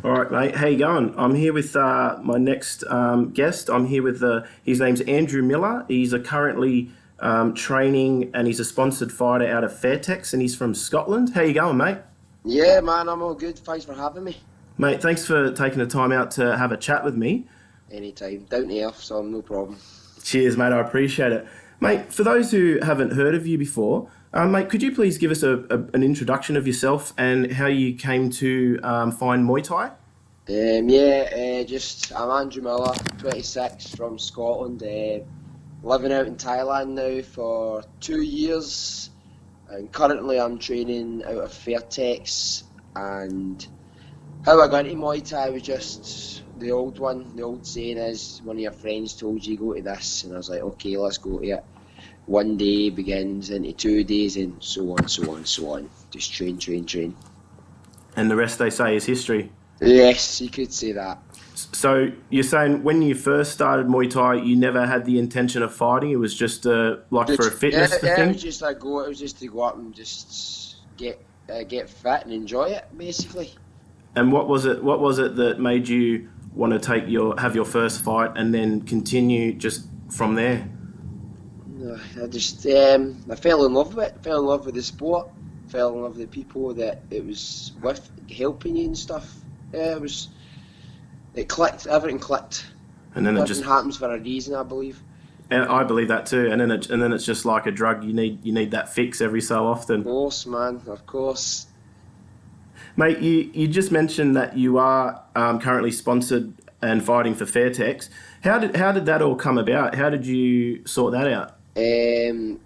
All right, mate. How you going? I'm here with my next guest. I'm here with his name's Andrew Miller. He's currently training and he's a sponsored fighter out of Fairtex and he's from Scotland. How you going, mate? Yeah, man, I'm all good. Thanks for having me. Mate, thanks for taking the time out to have a chat with me. Anytime. Down to earth, so no problem. Cheers, mate. I appreciate it. Mate, for those who haven't heard of you before, mate, could you please give us an introduction of yourself and how you came to find Muay Thai? I'm Andrew Miller, 26, from Scotland. Living out in Thailand now for 2 years, and currently I'm training out of Fairtex. And how I got into Muay Thai was just the old one. The old saying is, one of your friends told you go to this, and I was like, okay, let's go to it. One day begins into 2 days, and so on, so on, so on. Just train, train, train. And the rest they say is history. Yes, you could say that. So you're saying when you first started Muay Thai, you never had the intention of fighting. It was just like for a Just, yeah, fitness yeah, it thing. was just like go. It was just to go up and just get fit and enjoy it, basically. And what was it? What was it that made you want to have your first fight and then continue just from there? I fell in love with it. Fell in love with the sport. Fell in love with the people that it was with, helping you and stuff. Yeah, it clicked. Everything clicked. And then it Everything just, happens for a reason, I believe. and I believe that too. And then it's just like a drug. You need that fix every so Of often. course, man. Of course. Mate, you just mentioned that you are currently sponsored and fighting for Fairtex. How did that all come about? How did you sort that out? Um,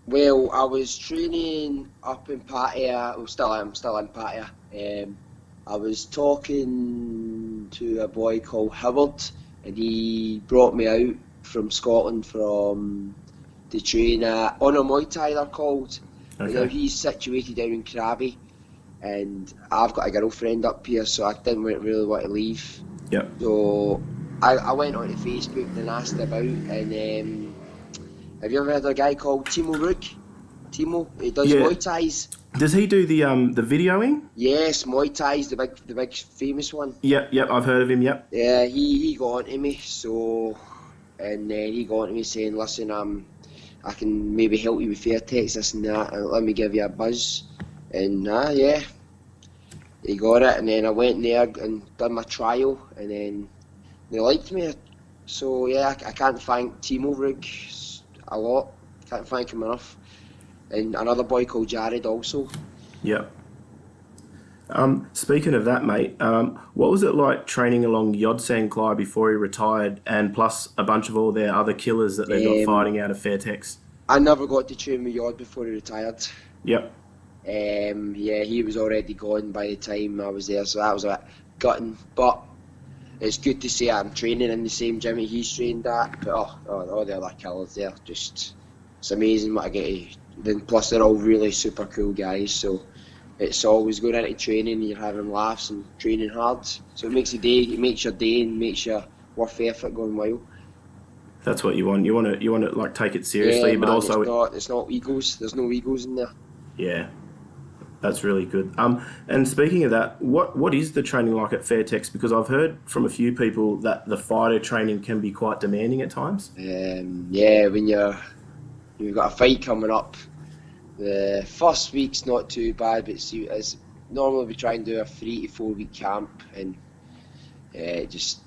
well, I was training up in Pattaya. Well, I'm still in Pattaya. I was talking to a boy called Howard, and he brought me out from Scotland to train at Honor Muay Thai, they're called. And now Okay. he's situated down in Krabi, and I've got a girlfriend up here, so I didn't really want to leave. Yep. So I went onto Facebook and asked about, and have you ever heard of a guy called Timo Rook? Timo, he does Yeah. Muay Thais. Does he do the videoing? Yes, Muay Thai's the big famous one. Yep. I've heard of him. Yep. Yeah, he got onto me, so, and then he got onto me saying, listen, I can maybe help you with Fairtex, this and that, and let me give you a buzz. And yeah, he got it, and then I went there and done my trial, and then they liked me. So yeah, I can't thank Timo Rook a lot. Can't thank him enough. And another boy called Jared also. Yep. Speaking of that, mate, what was it like training along Yodsan Klai before he retired, and plus a bunch of all their other killers that they've got Um, fighting out of Fairtex? I never got to train with Yod before he retired. Yep. Yeah, he was already gone by the time I was there, so that was a bit gutting. But it's good to see I'm training in the same gym that he's trained at. But all the other killers there, just it's amazing what I get to. Then plus they're all really super cool guys, so it's always going into training and you're having laughs and training hard. So it makes your day and makes your worth effort going well. That's what you want. You want to like take it Yeah, seriously, but man, it's also not it's not egos. There's no egos in there. yeah, that's really good. And speaking of that, what is the training like at Fairtex? Because I've heard from a few people that the fighter training can be quite demanding at times. Yeah, when you've got a fight coming up, the first week's not too bad, but see, as normally we try and do a 3 to 4 week camp, and just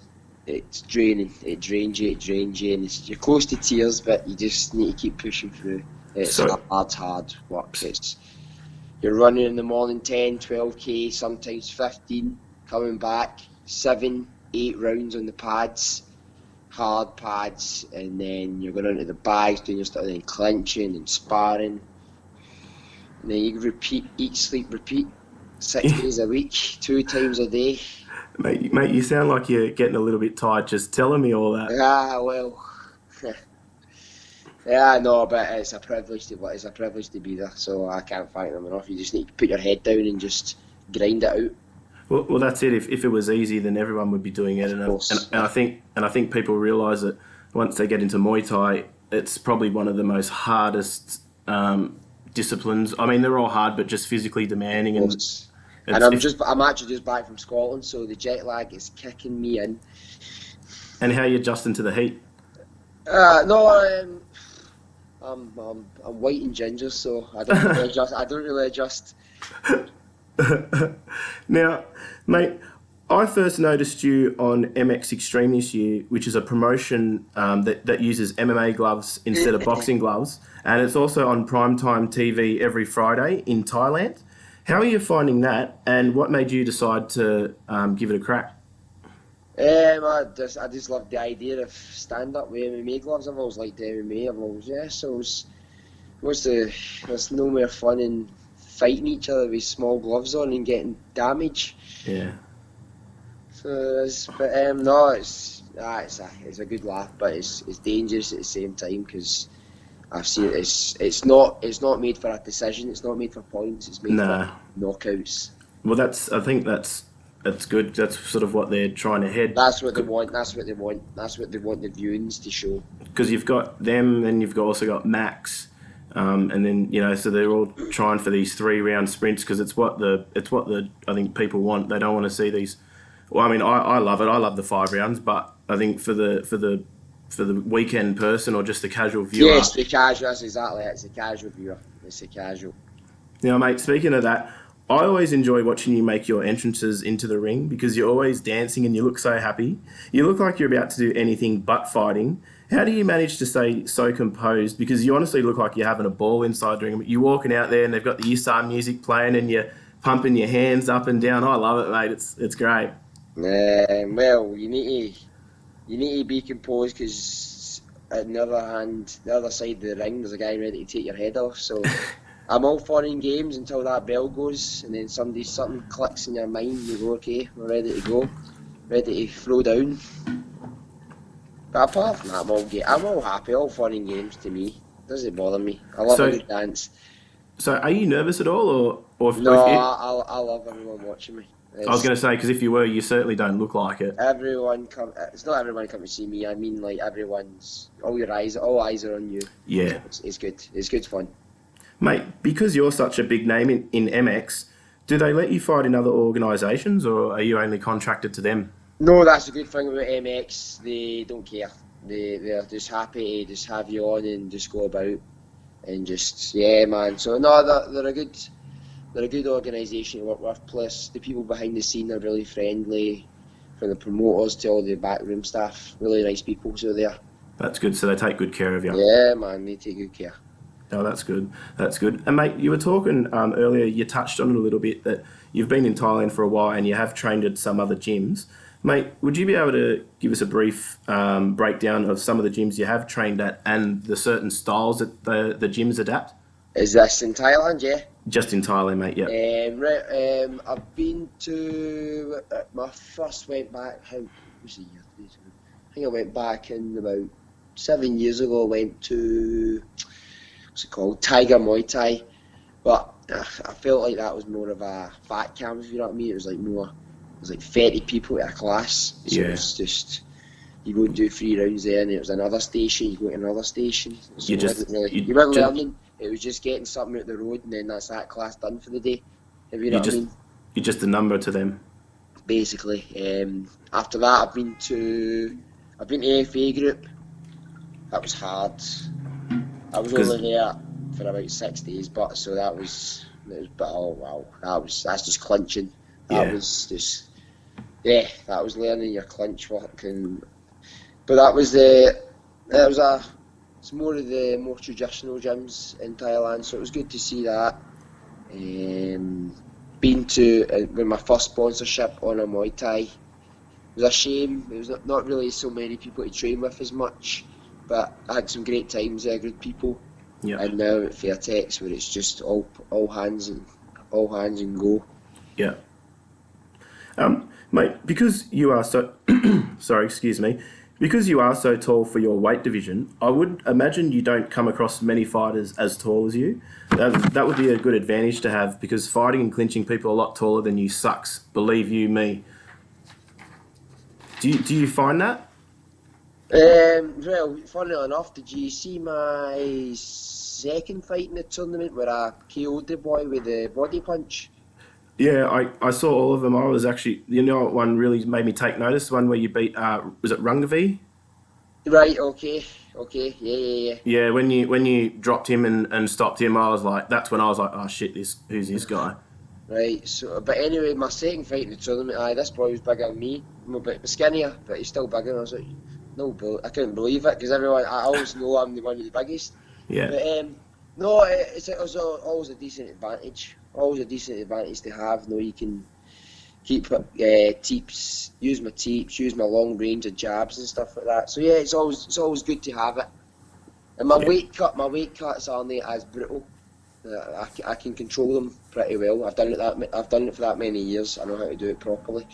it's draining. It drains you, and you're close to tears, but you just need to keep pushing through. It's So hard work. You're running in the morning 10, 12k, sometimes 15, coming back 7, 8 rounds on the pads, hard pads, and then you're going into the bags, doing your stuff, and then clinching and sparring. And then you repeat, eat, sleep, repeat, 6 days a week, 2 times a day. mate, you sound like you're getting a little bit tired just telling me all that. Ah, well, yeah, no, but it's a privilege to be there. So I can't thank them enough. You just need to put your head down and just grind it out. Well, that's it. If it was easy, then everyone would be doing it, Of course, and I think people realise that once they get into Muay Thai, it's probably one of the most hardest disciplines. I mean, they're all hard, but just physically demanding, of and course. And I'm actually just back from Scotland, so the jet lag is kicking me in. And how are you adjusting to the heat? No, I'm white and ginger, so I don't really adjust. I don't really adjust. Now, mate, I first noticed you on MX Extreme this year, which is a promotion that uses MMA gloves instead of boxing gloves, and it's also on primetime TV every Friday in Thailand. How are you finding that, and what made you decide to give it a crack? I just love the idea of stand up with MMA gloves. I've always liked MMA. There's no more fun in fighting each other with small gloves on and getting damage. Yeah. So, no, it's a good laugh, but it's dangerous at the same time because I've seen it's not made for a decision. It's not made for points. It's made for knockouts. Well, I think that's good. That's sort of what they're trying to head. That's what they want. That's what they want the viewings to show. Because you've got them, then you've also got Max, and then so they're all trying for these 3-round sprints because it's what the I think people want. They don't want to see these. Well, I mean, I love it. I love the 5 rounds, but I think for the weekend person or just the casual viewer. Yes, the casual. That's exactly it. It's a casual viewer. It's a casual. Now, mate, speaking of that, I always enjoy watching you make your entrances into the ring because you're always dancing and you look so happy. You look like you're about to do anything but fighting. How do you manage to stay so composed? Because you honestly look like you're having a ball inside the ring. You're walking out there and they've got the Isar music playing and you're pumping your hands up and down. I love it, mate. It's great. Well, you need to be composed because on the other side of the ring, there's a guy ready to take your head off. So I'm all fun in games until that bell goes, and then something clicks in your mind. You go, okay, we're ready to go, ready to throw down. But apart from that, I'm all happy. All fun in games to me. Doesn't bother me. I love a good dance. So, are you nervous at all, or no? I love everyone watching me. I was going to say, because if you were, you certainly don't look like it. It's not everyone come to see me. I mean, like all eyes are on you. Yeah, it's good. It's good fun. Mate, because you're such a big name in MX, do they let you fight in other organisations, or are you only contracted to them? No, that's the good thing about MX. They don't care. They're just happy to just have you on and just go about and just man. So no, they're a good organisation to work with. Plus, the people behind the scene are really friendly, from the promoters to all the backroom staff. Really nice people. So they're. That's good. So they take good care of you. Yeah, man, they take good care. Oh, that's good. That's good. And mate, you were talking earlier. You touched on it a little bit that you've been in Thailand for a while and you have trained at some other gyms. Mate, would you be able to give us a brief breakdown of some of the gyms you have trained at and the certain styles that the gyms adapt? Is this in Thailand? Yeah. Just in Thailand, mate. Yeah. I've been to my first went back. How was the year? I think I went back in about 7 years ago. I went to what's it called? Tiger Muay Thai, but I felt like that was more of a fat camp. If you know what I mean, it was like 30 people at a class. So yeah. It's just you go and do 3 rounds there, and it was another station. You go to another station. So you weren't learning. It was just getting something out the road, and then that's that class done for the day. If you know what I mean. You're just a number to them. Basically. After that, I've been to FA group. That was hard. I was only there for about 6 days, but oh wow, that's just clinching. That was learning your clinch work, but it's more of the more traditional gyms in Thailand, so it was good to see that. Been to with my first sponsorship on a Muay Thai. It was a shame. There was not really so many people to train with as much, but I had some great times there, good people. Yeah. And now at Fairtex, where it's just all hands and go. Yeah. Mate, because you are so sorry, excuse me. Because you are so tall for your weight division, I would imagine you don't come across many fighters as tall as you. That would be a good advantage to have because fighting and clinching people a lot taller than you sucks. Believe you me. Do you find that? Well, funnily enough, did you see my second fight in the tournament where I KO'd the boy with the body punch? Yeah, I saw all of them. I was actually, you know, what one really made me take notice. One where you beat, was it Rungavi? Right, okay, okay, yeah, yeah, yeah. Yeah, when you dropped him and stopped him, I was like, that's when I was like, oh shit, this who's this guy? Right, so, but anyway, my second fight in the tournament, this boy was bigger than me. I'm a bit skinnier, but he's still bigger. And I was like, no, I couldn't believe it because I always know I'm the one of the biggest. Yeah, But no, it was always a decent advantage. Always a decent advantage to have. No, you can keep teeps, use my teeps, use my long range of jabs and stuff like that. So yeah, it's always good to have it. And yeah. my weight cuts aren't as brutal. I can control them pretty well. I've done it for that many years. I know how to do it properly.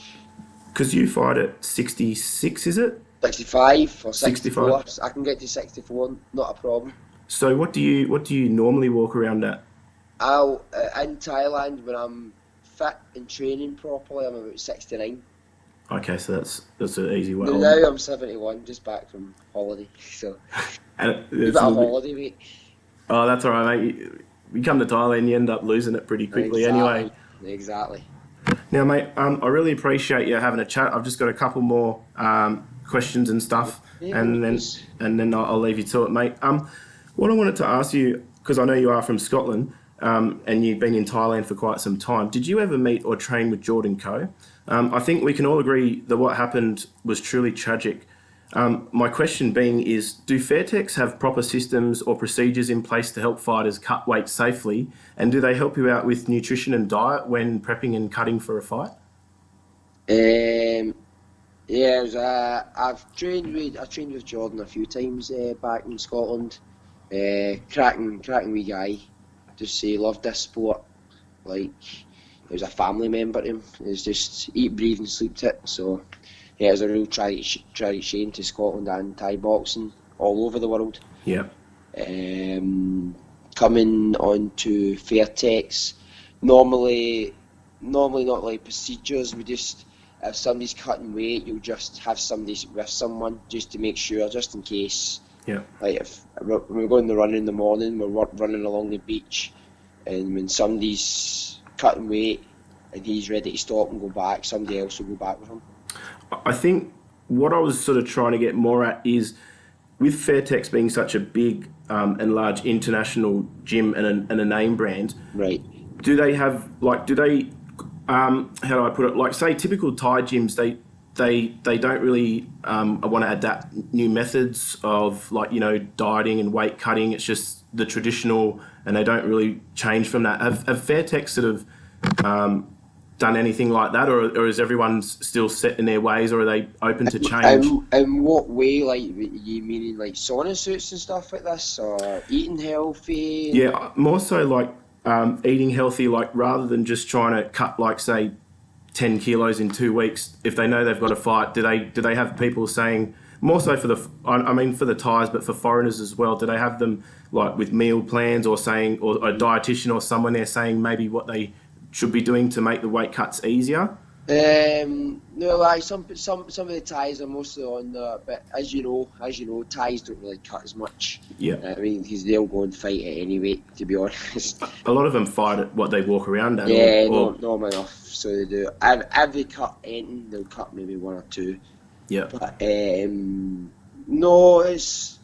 Because you fight at 66, is it? 65 or 65. 64. I can get to 64, not a problem. So what do you normally walk around at? I'll in Thailand when I'm fit and training properly, I'm about 69. Okay, so that's an easy way. Now I'm 71, just back from holiday, so And a bit it's a of little bit. holiday week. Oh, that's all right, mate. You come to Thailand, you end up losing it pretty quickly anyway. Exactly, exactly. Now, mate, I really appreciate you having a chat. I've just got a couple more questions and stuff, Yeah, no and then worries. I'll leave you to it, mate. What I wanted to ask you, because I know you are from Scotland, and you've been in Thailand for quite some time. Did you ever meet or train with Jordan Coe? I think we can all agree that what happened was truly tragic. My question being is, do Fairtex have proper systems or procedures in place to help fighters cut weight safely? And do they help you out with nutrition and diet when prepping and cutting for a fight? Um, yeah, I trained with Jordan a few times back in Scotland. Cracking wee guy. Just say loved this sport. Like he was a family member to him. He's just eat, breathe, and sleep it. So yeah, it was a real charity shame to Scotland and Thai boxing all over the world. Yeah, Um, Coming on to Fairtex, normally, normally not like procedures. We just if somebody's cutting weight, you'll just have somebody with someone just to make sure, just in case. yeah. Like if we're going to run in the morning, we're running along the beach, and when somebody's cutting weight and he's ready to stop and go back, somebody else will go back with him. I think what I was sort of trying to get more at is with Fairtex being such a big and large international gym and a name brand, Right. do they have like do they how do I put it, like say typical Thai gyms, they don't really want to adapt new methods of, like, you know, dieting and weight cutting. It's just the traditional, and they don't really change from that. Have Fairtex sort of done anything like that, or is everyone still set in their ways, or are they open to change? In what way, like you meaning like sauna suits and stuff like this, or eating healthy? And Yeah, more so like eating healthy, like rather than just trying to cut, like say 10 kilos in 2 weeks. If they know they've got a fight, do they have people saying, more so for I mean for the Thais, but for foreigners as well, do they have them like with meal plans, or saying, or a dietitian or someone there saying maybe what they should be doing to make the weight cuts easier? no, like some of the ties are mostly on the, but as you know, ties don't really cut as much. Yeah. I mean, because they'll go and fight it anyway. To be honest, A lot of them fight at what they walk around at, yeah, or not enough. So they do. If they cut anything, they'll cut maybe one or two. yeah, But no, it's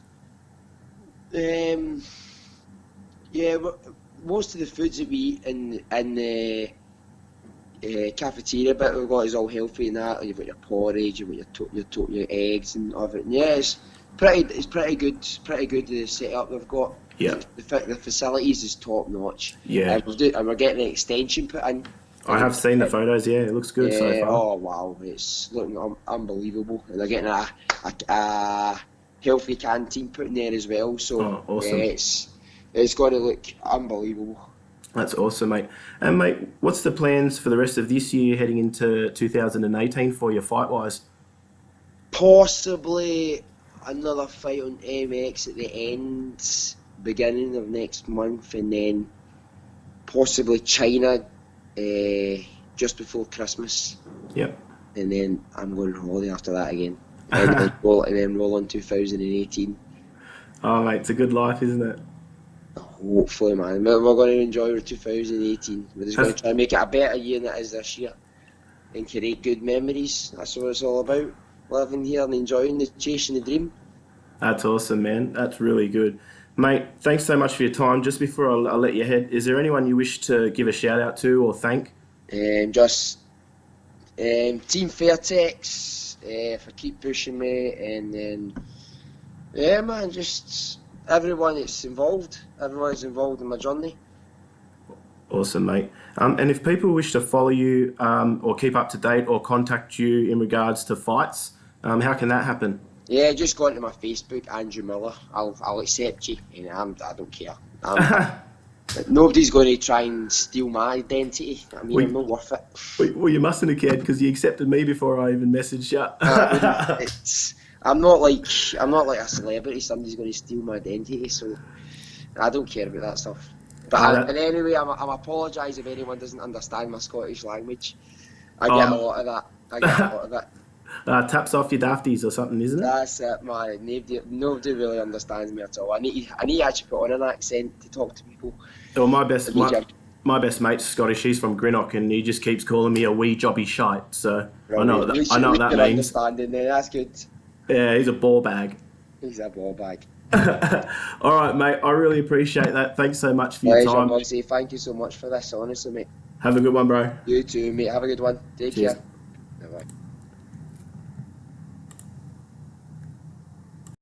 um, yeah. Most of the foods that we eat in the cafeteria bit we've got is all healthy and that. You've got your porridge, you've got your eggs and everything. Yeah, it's pretty good. It's pretty good the setup they've got. yeah, The facilities is top notch. yeah. And we're getting an extension put in. I have seen the photos. Yeah, it looks good so Yeah. far. Oh wow, it's looking unbelievable. And they're getting a healthy canteen put in there as well. So Oh, yeah, awesome. it's going to look unbelievable. That's awesome, mate. And mate, what's the plans for the rest of this year, heading into 2018 for you fight wise? Possibly another fight on MX at the beginning of next month, and then possibly China just before Christmas, Yep. and then I'm going on holiday after that again, and then roll on 2018. Oh, mate, it's a good life, isn't it? Oh, Hopefully, man. We're going to enjoy 2018. We're just going to try and make it a better year than it is this year and create good memories. That's what it's all about. Living here and enjoying the chasing the dream. That's awesome, man. That's really good. Mate, thanks so much for your time. Just before I let you head, is there anyone you wish to give a shout out to or thank? Just Team Fairtex for keep pushing me, and then yeah, man, just everyone that's involved. Everyone that's involved in my journey. Awesome, mate. And if people wish to follow you or keep up to date or contact you in regards to fights, how can that happen? Yeah, just go onto my Facebook, Andrew Miller. I'll accept you, and I don't care. Nobody's going to try and steal my identity. I mean, I'm not worth it. Well, you mustn't have cared because you accepted me before I even messaged you. I'm not like a celebrity. Somebody's going to steal my identity, so I don't care about that stuff. But and anyway, I'm apologise if anyone doesn't understand my Scottish language. I get a lot of that. I get a lot of it. Taps off your dafties or something, isn't it? That's it, man. Nobody really understands me at all. I need to actually put on an accent to talk to people. Well, my best mate's Scottish. He's from Greenock, and he just keeps calling me a wee jobby shite. So right, I know what that means. Understanding there. That's good. Yeah, he's a ball bag. He's a ball bag. All right, mate. I really appreciate that. Thanks so much for your time. Obviously, thank you so much for this. Honestly, mate. Have a good one, bro. You too, mate. Have a good one. Take Cheers. care. Bye-bye.